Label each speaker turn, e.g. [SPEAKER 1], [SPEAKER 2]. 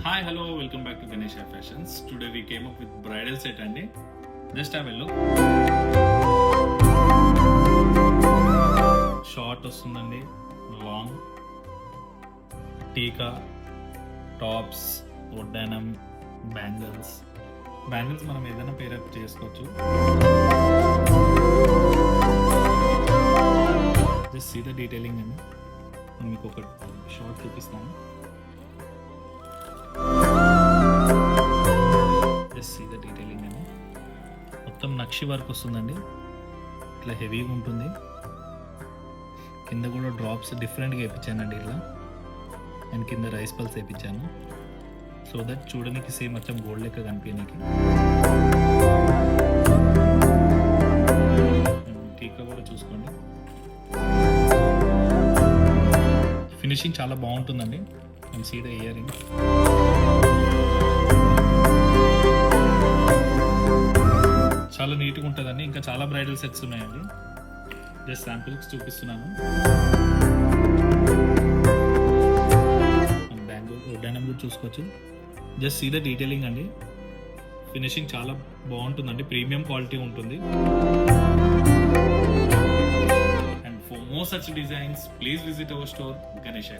[SPEAKER 1] Hi, hello, welcome back to Ganesha Fashions. Today we came up with bridal set and just have a look. Short వస్తుందండి, long టీకా, tops, వడ్డానం, bangles మనం ఏదైనా pair up చేసుకోవచ్చు. Just see the detailing అండి. మీకు ఒక short చూపిస్తాను. సీ ద డీటెయిలింగ్ అని మొత్తం నక్షి వర్క్ వస్తుందండి. ఇట్లా హెవీగా ఉంటుంది. కింద కూడా డ్రాప్స్ డిఫరెంట్గా వేయించానండి ఇట్లా. అండ్ కింద రైస్ పల్స్ వేయించాను సో దట్ చూడడానికి సేమ్ మొత్తం గోల్డ్ లెక్క కనిపించడానికి. టీకా కూడా చూసుకోండి, ఫినిషింగ్ చాలా బాగుంటుందండి. And see the ear ring. చాలా నీట్గా ఉంటుందండి. ఇంకా చాలా బ్రైడల్ సెట్స్ ఉన్నాయండి. జస్ట్ శాంపిల్స్ చూపిస్తున్నాను. బ్యాంగిల్ వడ్డానం కూడా చూసుకోవచ్చు. జస్ట్ సీ ద డీటెయిలింగ్ అండి. ఫినిషింగ్ చాలా బాగుంటుందండి, ప్రీమియం క్వాలిటీ ఉంటుంది. And for more such designs please visit our store Ganesh.